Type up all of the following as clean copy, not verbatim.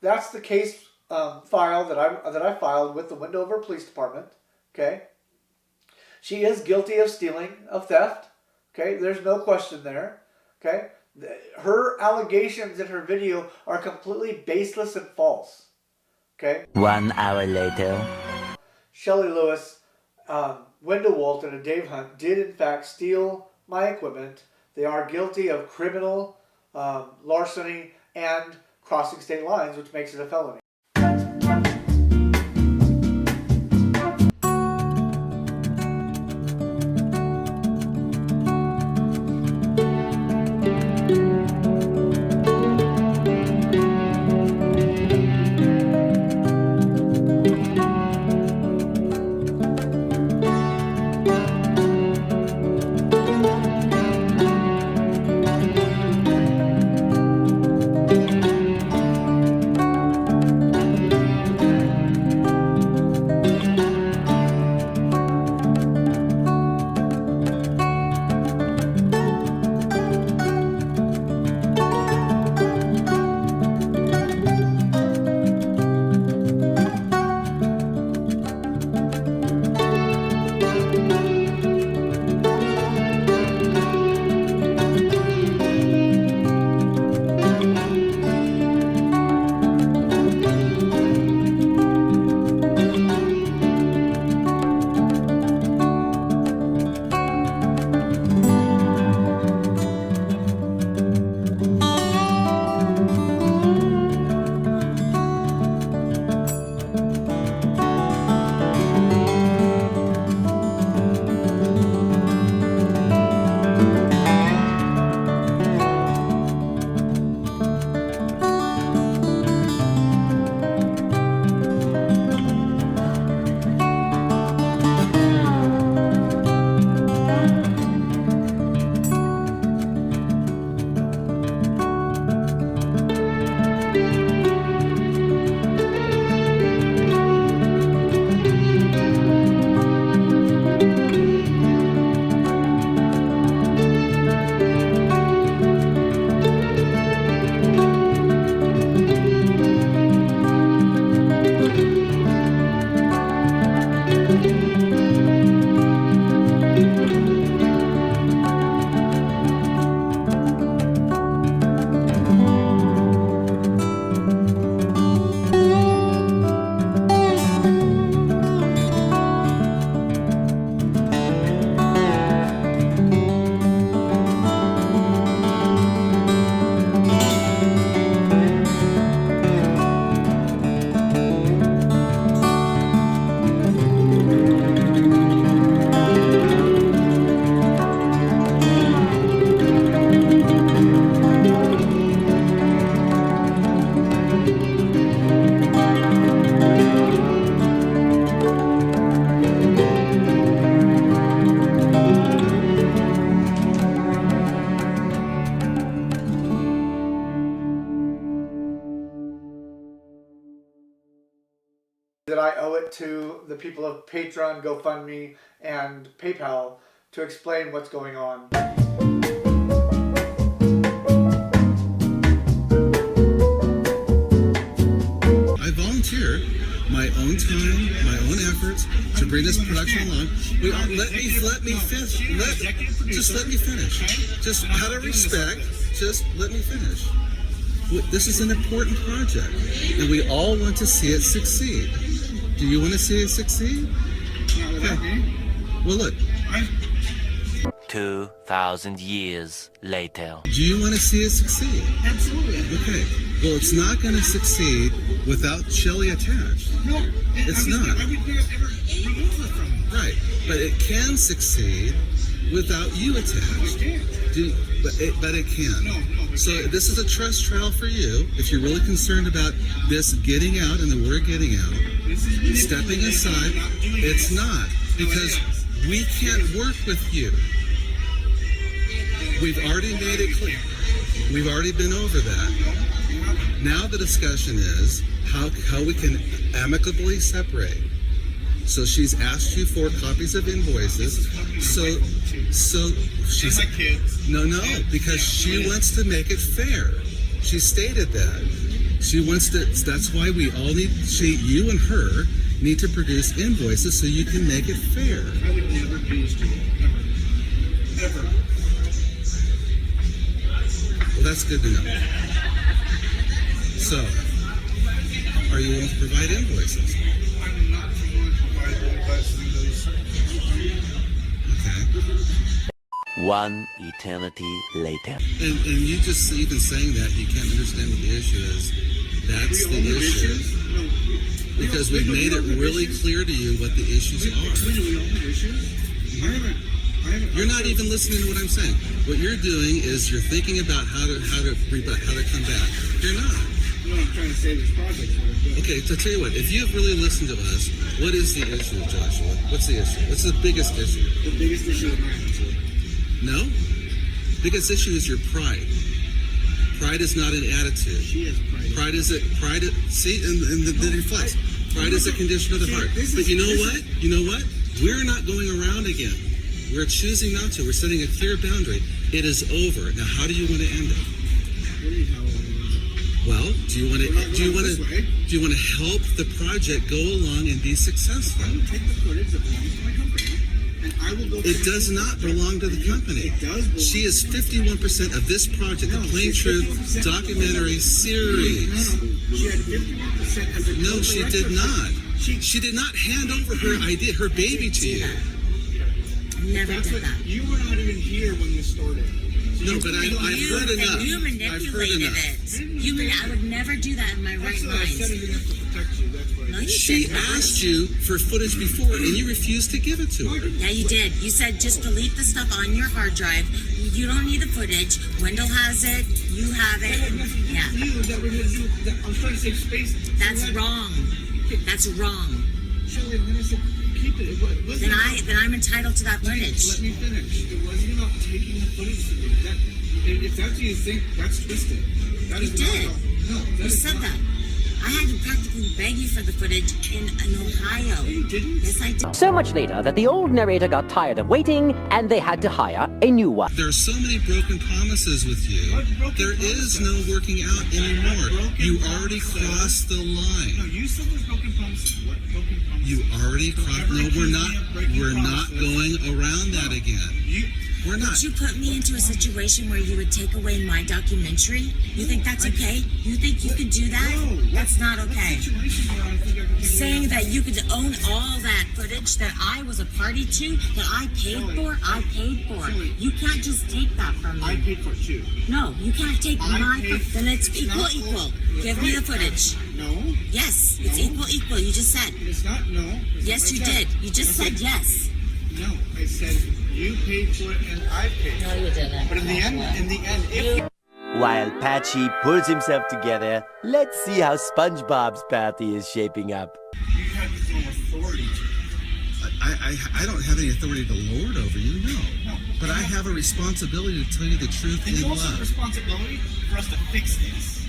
that's the case file that I filed with the Wendover Police Department. Okay, she is guilty of stealing, of theft. Okay, there's no question there. Okay, her allegations in her video are completely baseless and false. Okay. 1 hour later. Shelley Lewis, Wendell Walton, and Dave Hunt did in fact steal my equipment. They are guilty of criminal larceny and crossing state lines, which makes it a felony. That I owe it to the people of Patreon, GoFundMe, and PayPal to explain what's going on. I volunteer my own time, my own efforts to bring this production along. Let me finish. Just let me finish. Just out of respect, just let me finish. This is an important project, and we all want to see it succeed. Do you want to see it succeed? Okay. Well, look. 2,000 years later. Do you want to see it succeed? Absolutely. Okay. Well, it's not going to succeed without Shelley attached. No, it's not. I would never remove it from you. Right. But it can succeed without you attached. But it can. No, so this is a trust trial for you. If you're really concerned about this getting out and the word getting out, stepping aside, it's not. Because we can't work with you. We've already made it clear. We've already been over that. Now the discussion is how we can amicably separate. So she's asked you for copies of invoices. So she's my kids. No, because she wants to make it fair. She stated that. She wants to. That's why we all need. You and her need to produce invoices so you can make it fair. I would never pay a student. Ever. Ever. Well, that's good to know. So, are you willing to provide invoices? I'm not someone to provide invoices. Okay. One eternity later. And you just even saying that, you can't understand what the issue is. That's the issue. No. Because we've made it really clear to you what the issues are. We all have issues. I haven't. You're not even listening to what I'm saying. What you're doing is you're thinking about how to come back. You're not. No, I'm trying to save this project for it. Okay, so tell you what, if you've really listened to us, what is the issue, Joshua? What's the issue? What's the biggest issue? The biggest issue with my attitude. No? Biggest issue is your pride. Pride is not an attitude. She has pride. See, and the reflex. Pride is a condition of the heart. But you know what? You know what? We're not going around again. We're choosing not to. We're setting a clear boundary. It is over. Now, how do you want to end it? What do you know? Well, do you want to help the project go along and be successful? I will take the footage that belongs to my company, and I will go. It does not belong to the company. It does belong. She is 51% of this project, the Plain Truth documentary series. No, she had 51% as a No, she did not. She She did not hand over her idea, her baby to you. Never That's did what, that. you were not even here when this started. No, but I've heard enough. You I've heard manipulated enough. it. I would never do that in my right That's what I said. mind. It enough to protect you. That's what I No, did. you She did not. asked you for footage before, and you refused to give it to her. Yeah, you did. You said just delete the stuff on your hard drive. You don't need the footage. Wendell has it. You have That had it. nothing to do Yeah, with you. That we're going to do. I was trying to save space. that's wrong. That's wrong. Shelley, and then I said, keep it. It wasn't Then I'm entitled to that Let footage. me finish. It wasn't about taking the footage from you. If that's what you think, that's twisted. That You is did. not. No, that You is said not. that. I had to practically beg you for the footage in Ohio. No, you didn't. Yes, I did. So much later that the old narrator got tired of waiting and they had to hire a new one. There are so many broken promises with you. What broken There is promises? no working out anymore. broken You already promises? crossed the No, line. you said there's broken promises. What broken promises? You already crossed. No, we're not. We're not going around that again. We're not. Would you put me into a situation where you would take away my documentary? You think that's okay? You think you could do that? No, That's not okay. Situation where I think I could Saying that you could own all that footage that I was a party to, that I paid for, You can't just take that from I me. paid for it too. No, you can't take I my paid- then it's it's equal, not- equal. Give me the footage. No, Yes, it's No. equal, you just said. it's not. No. It's Yes, not you like did. that. You just I said yes. No, I said you paid for it and I paid. No, you didn't. But in the end, if While Patchy pulls himself together, let's see how SpongeBob's party is shaping up. you had no authority to, I don't have any authority to lord over you. No. No. But I have a responsibility to tell you the truth and in you also have love. responsibility for us to fix this.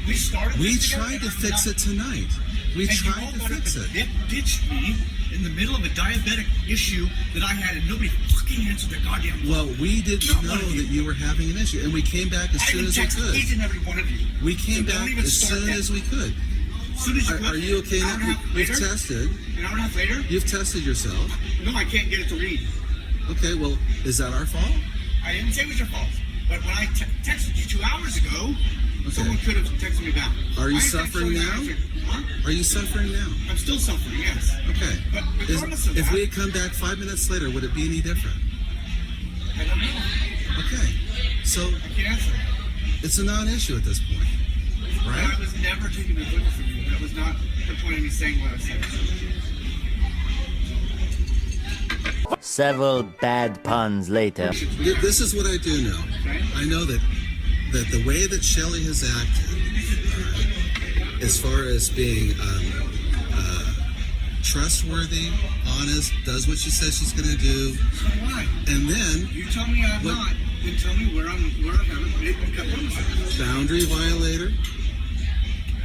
We started. We this together tried to and fix it tonight. We And you tried all to got up fix and it. ditched me in the middle of a diabetic issue that I had, and nobody fucking answered the goddamn phone. Well, we didn't Not know one of you. that you were having an issue, and we came back as I soon even as we texted could. each and every one of you. We came So don't back even as start soon that. as we could. As soon as you Are you okay An hour and a now? half You've later, tested. An hour and a half later? You've tested yourself. No, I can't get it to read. Okay, well, is that our fault? I didn't say it was your fault. But when I texted you 2 hours ago, someone could have texted me back. Are you I texted suffering you now? after- Huh? Are you suffering now? I'm still suffering, yes. Okay. But regardless of If that, we had come back 5 minutes later, would it be any different? I don't know. Okay. So I can't answer. it's a non-issue at this point, I right? was never taking the footage from you. That was not the point of me saying what I said. Several bad puns later. This is what I do know. I know that the way that Shelley has acted, as far as being trustworthy, honest, does what she says she's going to do, So why? and then You tell me I'm What? not, then tell me where I haven't made a promises. boundary violator.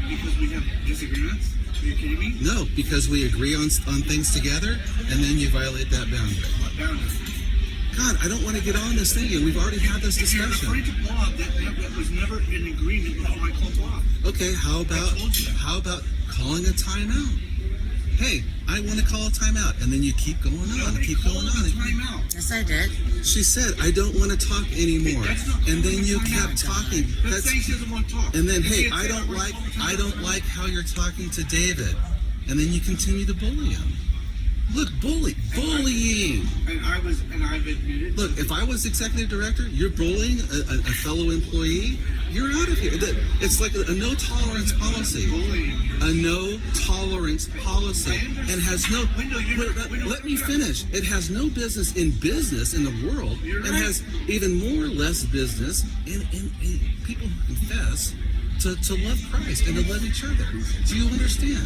Because we have disagreements? Are you kidding me? No, because we agree on things together, and then you violate that boundary. What boundary? God, I don't want to get on this thing, and we've already had this If you're discussion. referring to Bob, that was never an agreement before I called Bob. Okay, how about calling a timeout? Hey, I want to call a timeout, and then you keep going on, Nobody keep going called on. a timeout. Yes, I did. She said, I don't want to talk anymore. That's not And then calling you a timeout. kept talking. Let's say she doesn't want to talk. And then, If she hey, had I said, don't "We're like calling a timeout," how you're talking to David. And then you continue to bully him. Look, bullying. And I've admitted. Look, if I was executive director, you're bullying a fellow employee, you're out of here. It's like a no tolerance policy. A no tolerance policy. And has no, let me finish. It has no business in the world. It has even more or less business in people who confess to love Christ and to love each other. Do you understand?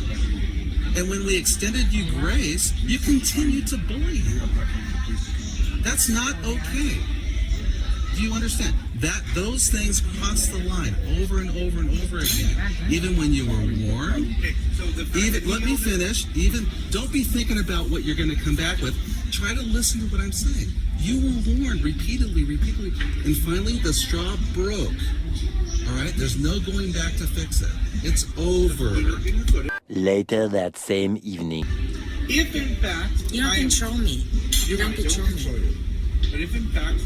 And when we extended you grace, you continued to bully him. That's not okay. Do you understand? That those things cross the line over and over and over again. Even when you were warned. Even let me finish. Even don't be thinking about what you're going to come back with. Try to listen to what I'm saying. You were warned repeatedly, and finally the straw broke. All right? There's no going back to fix it. It's over. Later that same evening. If in fact You don't control me. You don't control me. But if in fact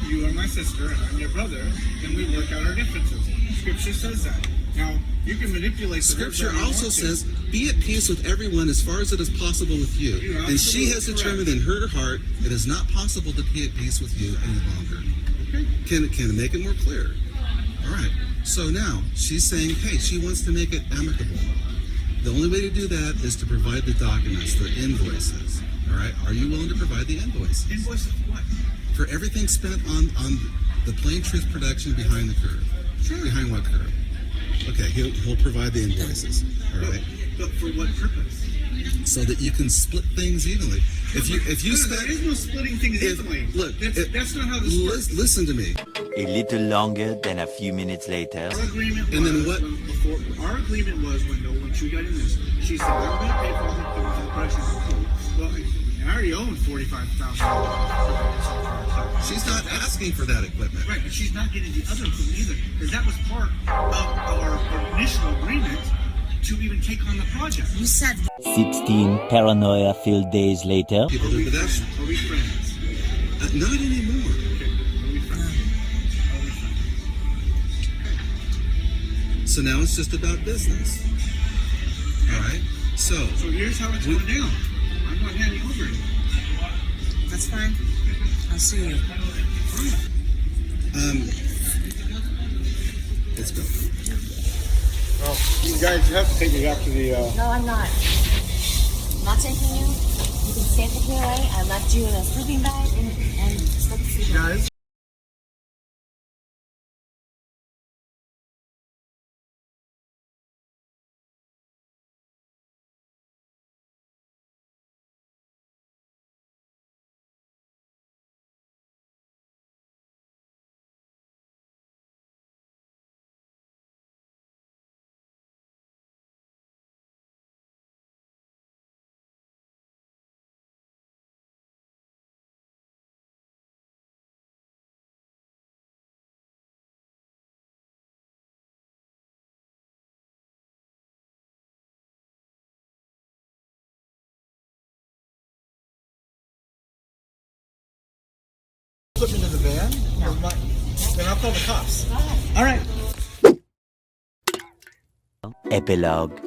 you are my sister and I'm your brother, then we work out our differences. Scripture says that. Now you can manipulate. Scripture also says, "Be at peace with everyone as far as it is possible with you." You're And she has absolutely determined in her heart it is not possible to be at peace with you any longer. Can make it more clear? All right. So now she's saying, hey, she wants to make it amicable. The only way to do that is to provide the documents, the invoices. All right. Are you willing to provide the invoices? Invoices for what? For everything spent on the Plain Truth production behind the curve. Sure. Behind what curve? Okay, he'll provide the invoices. All right. But for what purpose? So that you can split things evenly. If you spend, there is no splitting things evenly. Look, that's not how this works. Listen to me. A little longer than a few minutes later. Our agreement And was, then what? Our agreement was when she got in this, she said, I'm going to pay for the prices of food. Well, I already own $45,000. She's not asking for that equipment. Right, but she's not getting the other equipment either, because that was part of our initial agreement to even take on the project. You said 16 paranoia-filled days later. People do that. Are we friends? Not anymore. Are we friends? Are we friends? So now it's just about business. All right. So here's how it's going down. I'm not handing over it. that's fine. I'll see you. let's go. Well, you guys have to take me back to the. No, I'm not. I'm not taking you. You can stand with me away. I left you in a sleeping bag and slept. Guys. Put me in the van? No. Then I'll call the cops. All right. Epilogue.